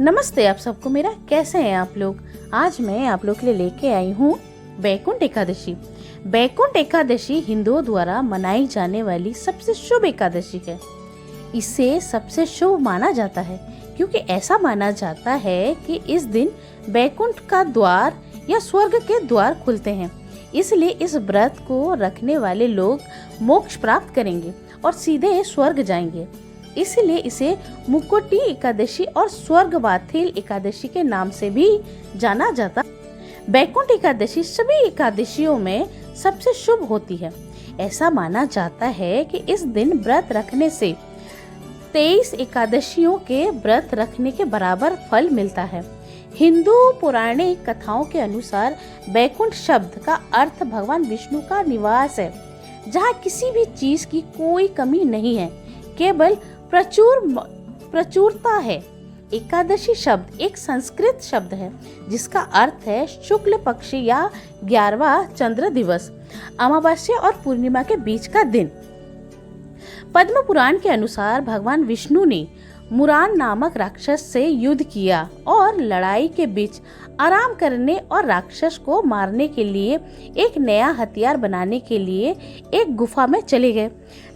नमस्ते आप सबको। मेरा कैसे हैं आप लोग। आज मैं आप लोग के लिए लेके आई हूँ बैकुंठ एकादशी। बैकुंठ एकादशी हिंदुओं द्वारा मनाई जाने वाली सबसे शुभ एकादशी है। इसे सबसे शुभ माना जाता है क्योंकि ऐसा माना जाता है कि इस दिन बैकुंठ का द्वार या स्वर्ग के द्वार खुलते हैं। इसलिए इस व्रत को रखने वाले लोग मोक्ष प्राप्त करेंगे और सीधे स्वर्ग जाएंगे। इसलिए इसे मुक्कोटी एकादशी और स्वर्गवाथिल एकादशी के नाम से भी जाना जाता। बैकुंठ एकादशी सभी एकादशियों में सबसे शुभ होती है। ऐसा माना जाता है कि इस दिन व्रत रखने से 23 एकादशियों के व्रत रखने के बराबर फल मिलता है। हिंदू पौराणिक कथाओं के अनुसार बैकुंठ शब्द का अर्थ भगवान विष्णु का निवास है, जहाँ किसी भी चीज की कोई कमी नहीं है, केवल प्रचुरता है। एकादशी शब्द एक संस्कृत शब्द है जिसका अर्थ है शुक्ल पक्ष या 11वां चंद्र दिवस, अमावस्या और पूर्णिमा के बीच का दिन। पद्म पुराण के अनुसार भगवान विष्णु ने मुरान नामक राक्षस से युद्ध किया और लड़ाई के बीच आराम करने और राक्षस को मारने के लिए एक नया हथियार बनाने के लिए एक गुफा में चले गए।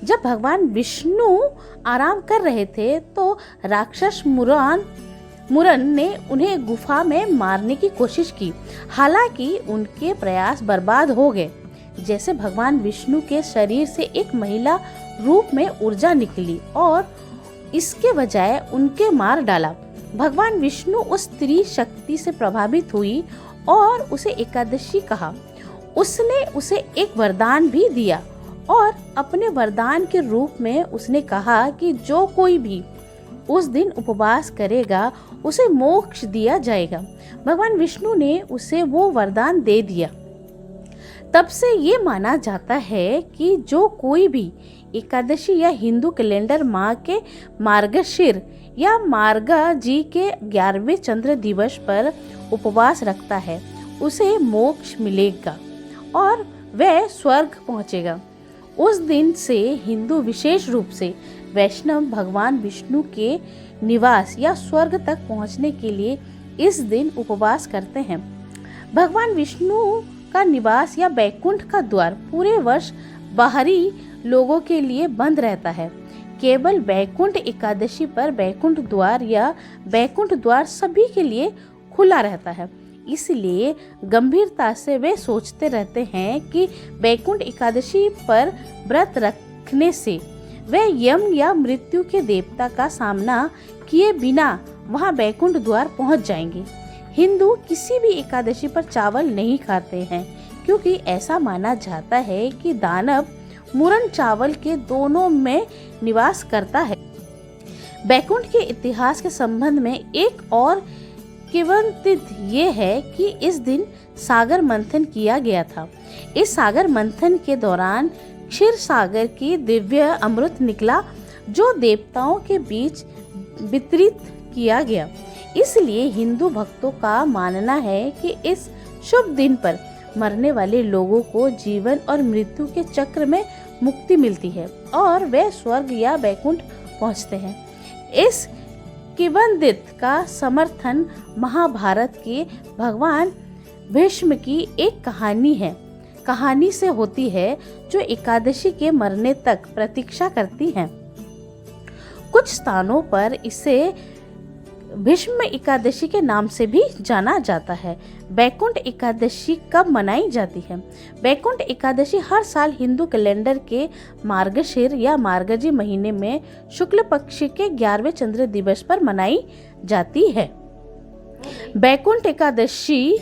जब भगवान विष्णु आराम कर रहे थे तो राक्षस मुरन ने उन्हें गुफा में मारने की कोशिश की। हालांकि उनके प्रयास बर्बाद हो गए। जैसे भगवान विष्णु के शरीर से एक महिला रूप में ऊर्जा निकली और इसके बजाय उनके मार डाला। भगवान विष्णु उस स्त्री शक्ति से प्रभावित हुई और उसे एकादशी कहा। उसने उसे एक वरदान भी दिया और अपने वरदान के रूप में उसने कहा कि जो कोई भी उस दिन उपवास करेगा उसे मोक्ष दिया जाएगा। भगवान विष्णु ने उसे वो वरदान दे दिया। तब से ये माना जाता है कि जो कोई भी एकादशी या हिंदू कैलेंडर माह के मार्गशीर या मार्गा जी के 11वें चंद्र दिवस पर उपवास रखता है उसे मोक्ष मिलेगा और वह स्वर्ग पहुंचेगा। उस दिन से हिंदू विशेष रूप से वैष्णव भगवान विष्णु के निवास या स्वर्ग तक पहुंचने के लिए इस दिन उपवास करते हैं। भगवान विष्णु का निवास या बैकुंठ का द्वार पूरे वर्ष बाहरी लोगों के लिए बंद रहता है। केवल बैकुंठ एकादशी पर बैकुंठ द्वार या बैकुंठ द्वार सभी के लिए खुला रहता है। इसलिए गंभीरता से वे सोचते रहते हैं कि बैकुंठ एकादशी पर व्रत रखने से वे यम या मृत्यु के देवता का सामना किए बिना वहां बैकुंठ द्वार पहुंच जाएंगे। हिंदू किसी भी एकादशी पर चावल नहीं खाते हैं क्योंकि ऐसा माना जाता है कि दानव मुरन चावल के दोनों में निवास करता है। बैकुंठ के इतिहास के संबंध में एक और किंवदंती ये है कि इस दिन सागर मंथन किया गया था। इस सागर मंथन के दौरान क्षीर सागर की दिव्य अमृत निकला जो देवताओं के बीच वितरित किया गया। इसलिए हिंदू भक्तों का मानना है कि इस शुभ दिन पर मरने वाले लोगों को जीवन और मृत्यु के चक्र में मुक्ति मिलती है और वे स्वर्ग या बैकुंठ पहुंचते हैं। इस किंवदंती का समर्थन महाभारत के भगवान भीष्म की एक कहानी से होती है जो एकादशी के मरने तक प्रतीक्षा करती है। कुछ स्थानों पर इसे भीष्म एकादशी के नाम से भी जाना जाता है। बैकुंठ एकादशी कब मनाई जाती है? बैकुंठ एकादशी हर साल हिंदू कैलेंडर के मार्गशीर या मार्गजी महीने में शुक्ल पक्ष के 11वें चंद्र दिवस पर मनाई जाती है। बैकुंठ एकादशी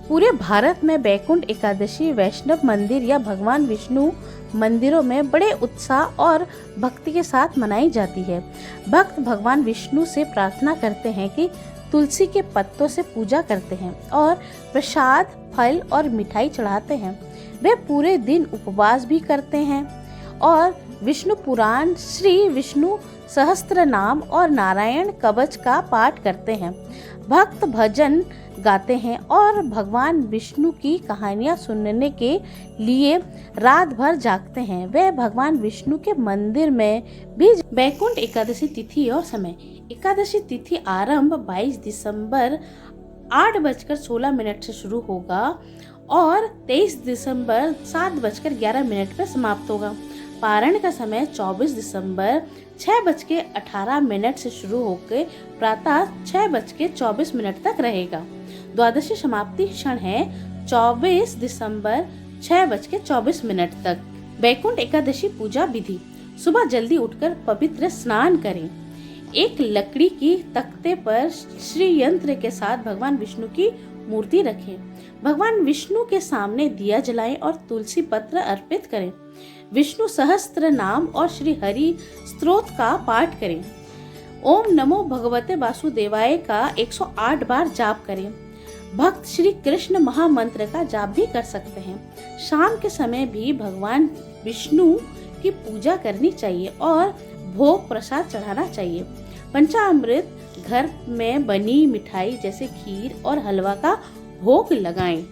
पूरे भारत में बैकुंठ एकादशी वैष्णव मंदिर या भगवान विष्णु मंदिरों में बड़े उत्साह और भक्ति के साथ मनाई जाती है। भक्त भगवान विष्णु से प्रार्थना करते हैं कि तुलसी के पत्तों से पूजा करते हैं और प्रसाद, फल और मिठाई चढ़ाते हैं। वे पूरे दिन उपवास भी करते हैं और विष्णु पुराण, श्री विष्णु सहस्त्र नाम और नारायण कवच का पाठ करते हैं। भक्त भजन गाते हैं और भगवान विष्णु की कहानियां सुनने के लिए रात भर जागते हैं। वे भगवान विष्णु के मंदिर में भी बैकुंठ एकादशी तिथि और समय एकादशी तिथि आरंभ 22 दिसंबर 8:16 से शुरू होगा और 23 दिसंबर 7:11 पर समाप्त होगा। पारण का समय 24 दिसंबर 6:18 से शुरू होकर प्रातः 6:24 तक रहेगा। द्वादशी समाप्ति क्षण है 24 दिसंबर 6:24 तक। वैकुंठ एकादशी पूजा विधि: सुबह जल्दी उठकर पवित्र स्नान करें। एक लकड़ी की तख्ते पर श्री यंत्र के साथ भगवान विष्णु की मूर्ति रखें। भगवान विष्णु के सामने दिया जलाएं और तुलसी पत्र अर्पित करें। विष्णु सहस्त्र नाम और श्री हरि स्तोत्र का पाठ करें। ओम नमो भगवते वासुदेवाय का 108 बार जाप करें। भक्त श्री कृष्ण महामंत्र का जाप भी कर सकते हैं। शाम के समय भी भगवान विष्णु की पूजा करनी चाहिए और भोग प्रसाद चढ़ाना चाहिए। पंचामृत घर में बनी मिठाई जैसे खीर और हलवा का भोग लगाएं।